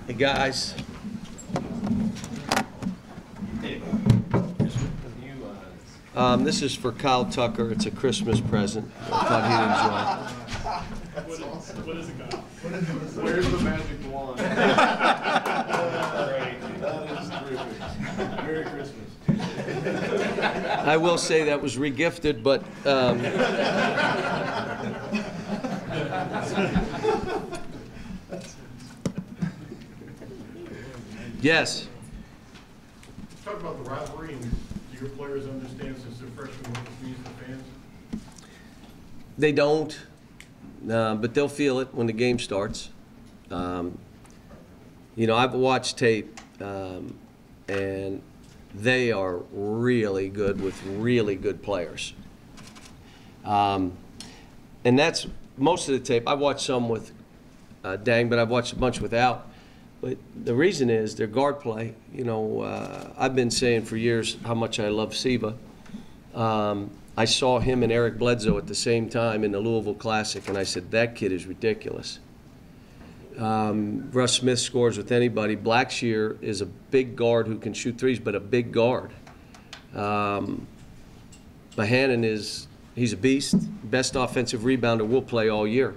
Hey guys. This is for Kyle Tucker. It's a Christmas present. I thought he'd enjoy. What is it, Kyle? Where's the magic wand? That is terrific. Merry Christmas. I will say that was regifted, but yes. Talk about the rivalry, and do your players understand since they're freshmen what this means to fans? They don't, but they'll feel it when the game starts. You know, I've watched tape, and they are really good with really good players. And that's most of the tape. I've watched some with Dang, but I've watched a bunch without. But the reason is their guard play. You know, I've been saying for years how much I love Siva. I saw him and Eric Bledsoe at the same time in the Louisville Classic, and I said, that kid is ridiculous. Russ Smith scores with anybody. Blackshear is a big guard who can shoot threes, but a big guard. Bohannon he's a beast. Best offensive rebounder will play all year.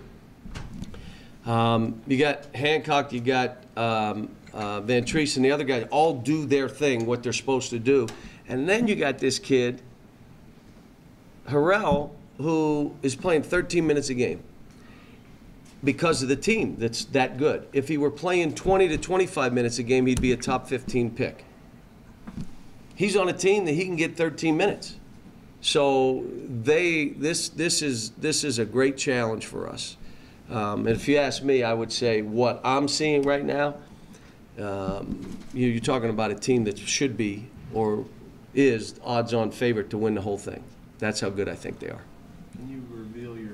You got Hancock, you got Van Treese, and the other guys all do their thing, what they're supposed to do. And then you got this kid, Harrell, who is playing 13 minutes a game because of the team that's that good. If he were playing 20 to 25 minutes a game, he'd be a top 15 pick. He's on a team that he can get 13 minutes. So this is a great challenge for us. And if you ask me, I would say what I'm seeing right now, you're talking about a team that should be or is odds-on favorite to win the whole thing. That's how good I think they are. Can you reveal your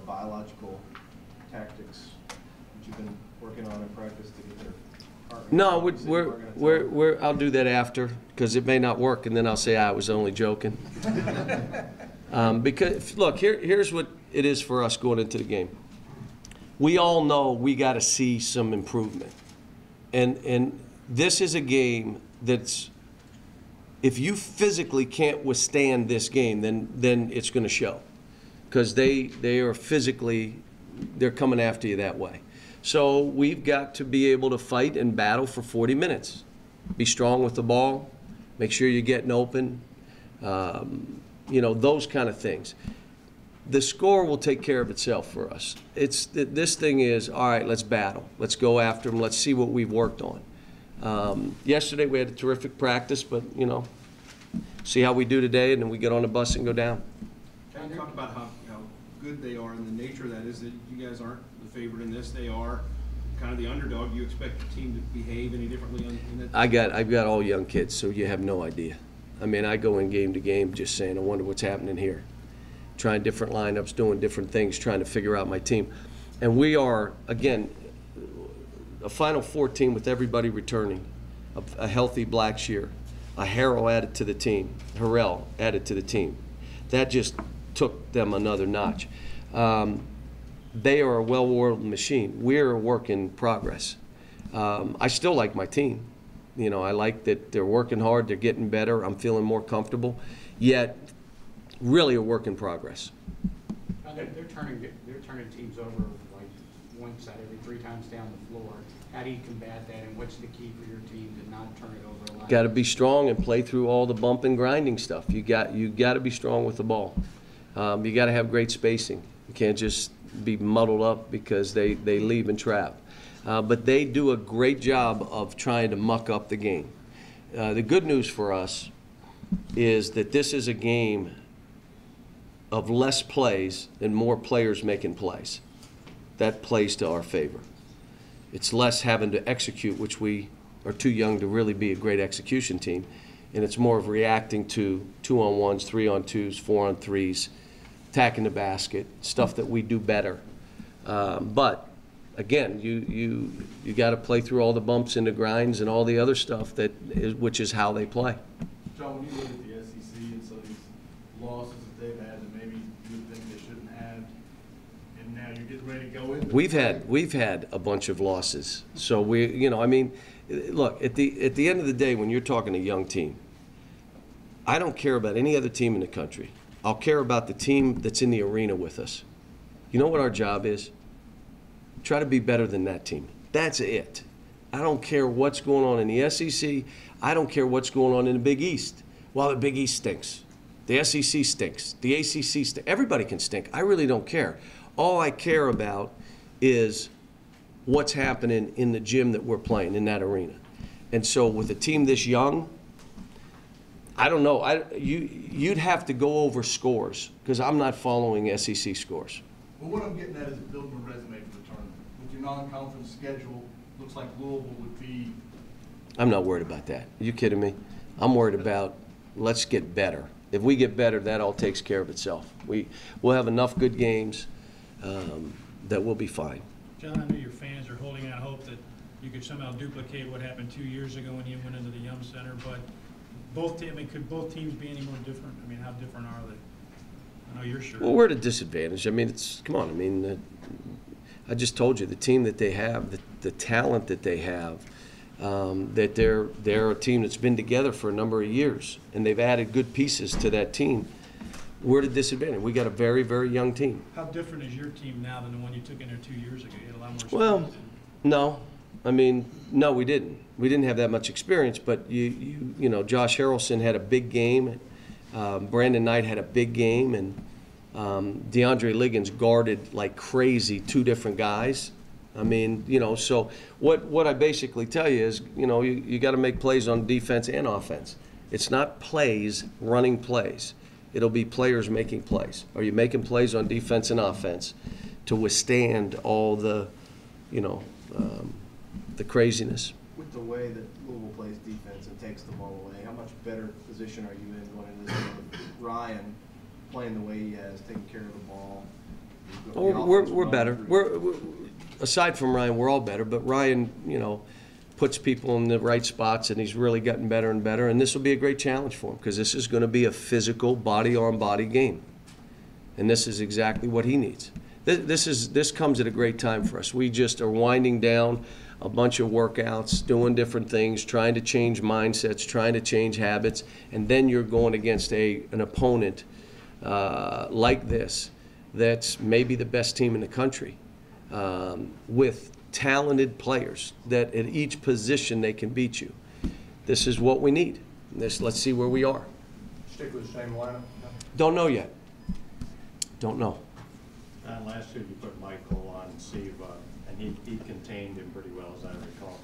biological tactics that you've been working on in practice to get their heart rate? No, I'll do that after, because it may not work, and then I'll say I was only joking. Because look, here's what it is for us going into the game. We all know we got to see some improvement, and this is a game that's, if you physically can't withstand this game, then it's going to show, because they are physically, they're coming after you that way. So we've got to be able to fight and battle for 40 minutes. Be strong with the ball. Make sure you're getting open. You know, those kind of things. The score will take care of itself for us. This thing is, all right, let's battle. Let's go after them. Let's see what we've worked on. Yesterday we had a terrific practice, but, you know, see how we do today, and then we get on the bus and go down. Can you talk about how good they are and the nature of that is that you guys aren't the favorite in this. They are kind of the underdog. Do you expect the team to behave any differently in that? I've got all young kids, so you have no idea. I mean, I go in game to game just saying, I wonder what's happening here. Trying different lineups, doing different things, trying to figure out my team. And we are, again, a Final Four team with everybody returning, a healthy Blackshear, a Harrell added to the team, Harrell added to the team. That just took them another notch. They are a well-oiled machine. We're a work in progress. I still like my team. You know, I like that they're working hard, they're getting better, I'm feeling more comfortable, yet really a work in progress. They're turning teams over like once out every 3 times down the floor. How do you combat that, and what's the key for your team to not turn it over a lot? Got to be strong and play through all the bump and grinding stuff. You got to be strong with the ball. You got to have great spacing. You can't just be muddled up because they leave and trap. But they do a great job of trying to muck up the game. The good news for us is that this is a game of less plays and more players making plays. That plays to our favor. It's less having to execute, which we are too young to really be a great execution team, and it's more of reacting to 2-on-1s, 3-on-2s, 4-on-3s, attacking the basket, stuff that we do better. But again, you got to play through all the bumps and the grinds and all the other stuff which is how they play. John, when you look at the SEC and some of these losses that they've had that maybe you would think they shouldn't have, and now you're getting ready to go into We've had a bunch of losses. So I mean, look, at the end of the day, when you're talking a young team, I don't care about any other team in the country. I'll care about the team that's in the arena with us. You know what our job is? Try to be better than that team. That's it. I don't care what's going on in the SEC. I don't care what's going on in the Big East. Well, the Big East stinks. The SEC stinks. The ACC stinks. Everybody can stink. I really don't care. All I care about is what's happening in the gym that we're playing, in that arena. And so with a team this young, I don't know. You'd have to go over scores because I'm not following SEC scores. Well, what I'm getting at is building a resume for the tournament. With your non-conference schedule, looks like Louisville would be. I'm not worried about that. Are you kidding me? I'm worried about let's get better. If we get better, that all takes care of itself. We'll have enough good games that we'll be fine. John, I know your fans are holding out hope that you could somehow duplicate what happened 2 years ago when you went into the Yum Center, but could both teams be any more different? I mean, how different are they? I know you're sure. Well, we're at a disadvantage. I mean, come on. I mean, I just told you the team that they have, the talent that they have, that they're a team that's been together for a number of years, and they've added good pieces to that team. We're at a disadvantage. We got a very, very young team. How different is your team now than the one you took in there 2 years ago? You had a lot more experience. Well, no. I mean, no, we didn't. We didn't have that much experience, but you know, Josh Harrelson had a big game. Brandon Knight had a big game, and DeAndre Liggins guarded like crazy 2 different guys. I mean, you know, so what I basically tell you is, you know, you got to make plays on defense and offense. It's not plays, running plays. It'll be players making plays. Are you making plays on defense and offense to withstand all the, you know, the craziness? With the way that Louisville plays defense and takes the ball away, how much better position are you in going into this game with Ryan playing the way he has, taking care of the ball? We're better. We're aside from Ryan, we're all better. But Ryan, you know, puts people in the right spots, and he's really gotten better and better. And this will be a great challenge for him because this is going to be a physical, body-on-body game, and this is exactly what he needs. This comes at a great time for us. We just are winding down a bunch of workouts, doing different things, trying to change mindsets, trying to change habits, and then you're going against an opponent like this that's maybe the best team in the country with talented players that at each position they can beat you. This is what we need. Let's see where we are. Stick with the same lineup? Don't know yet. Don't know. Last year you put Michael on Siva, and he contained him pretty well, as I recall.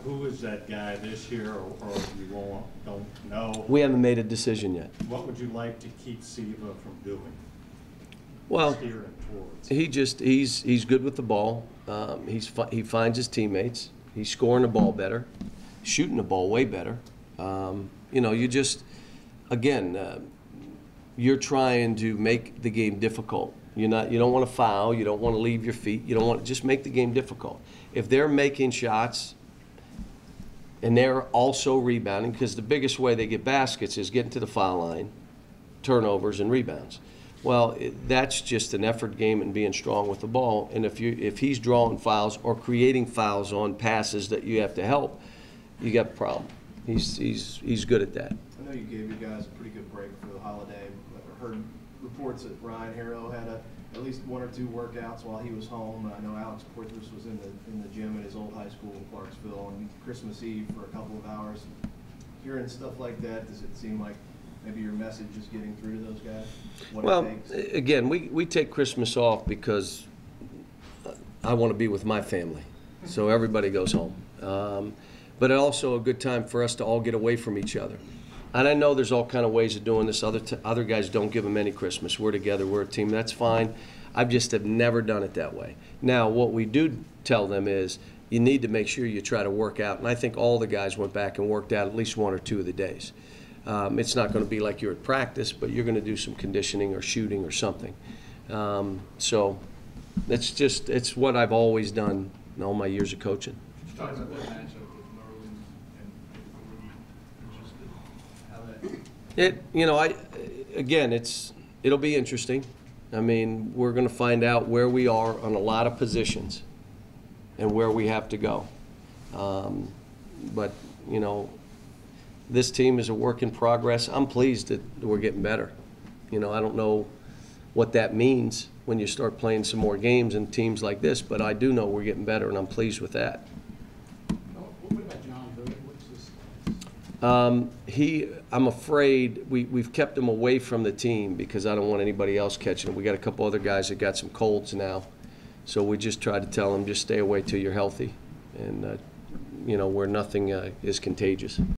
Who is that guy this year, or you don't know? We haven't made a decision yet. What would you like to keep Siva from doing? Well, Steering towards? he's good with the ball. He finds his teammates. He's scoring the ball better, shooting the ball way better. You know, you just, again, you're trying to make the game difficult. You don't want to foul. You don't want to leave your feet. You don't want to just make the game difficult. If they're making shots and they're also rebounding, because the biggest way they get baskets is getting to the foul line, turnovers and rebounds. Well, that's just an effort game and being strong with the ball. And if he's drawing fouls or creating fouls on passes that you have to help, you got a problem. He's good at that. I know you gave your guys a pretty good break for the holiday. I heard reports that Ryan Harrow had at least 1 or 2 workouts while he was home. I know Alex Porthos was in the gym at his old high school in Clarksville on Christmas Eve for a couple of hours. Hearing stuff like that, does it seem like maybe your message is getting through to those guys? Well, again, we take Christmas off because I want to be with my family, so everybody goes home. But it's also a good time for us to all get away from each other. And I know there's all kind of ways of doing this. Other guys don't give them any Christmas. We're together. We're a team. That's fine. I just have never done it that way. Now, what we do tell them is you need to make sure you try to work out. And I think all the guys went back and worked out at least 1 or 2 of the days. It's not going to be like you're at practice, but you're going to do some conditioning or shooting or something. So it's what I've always done in all my years of coaching. Just talk about that matchup with Merlin and Gordy. Just how that. It'll be interesting. I mean, we're going to find out where we are on a lot of positions and where we have to go. But, you know, this team is a work in progress. I'm pleased that we're getting better. You know, I don't know what that means when you start playing some more games and teams like this, but I do know we're getting better, and I'm pleased with that. What about John Hood? What's his status? I'm afraid we've kept him away from the team because I don't want anybody else catching him. We got a couple other guys that got some colds now, so we just tried to tell him, just stay away till you're healthy, and you know, where nothing is contagious.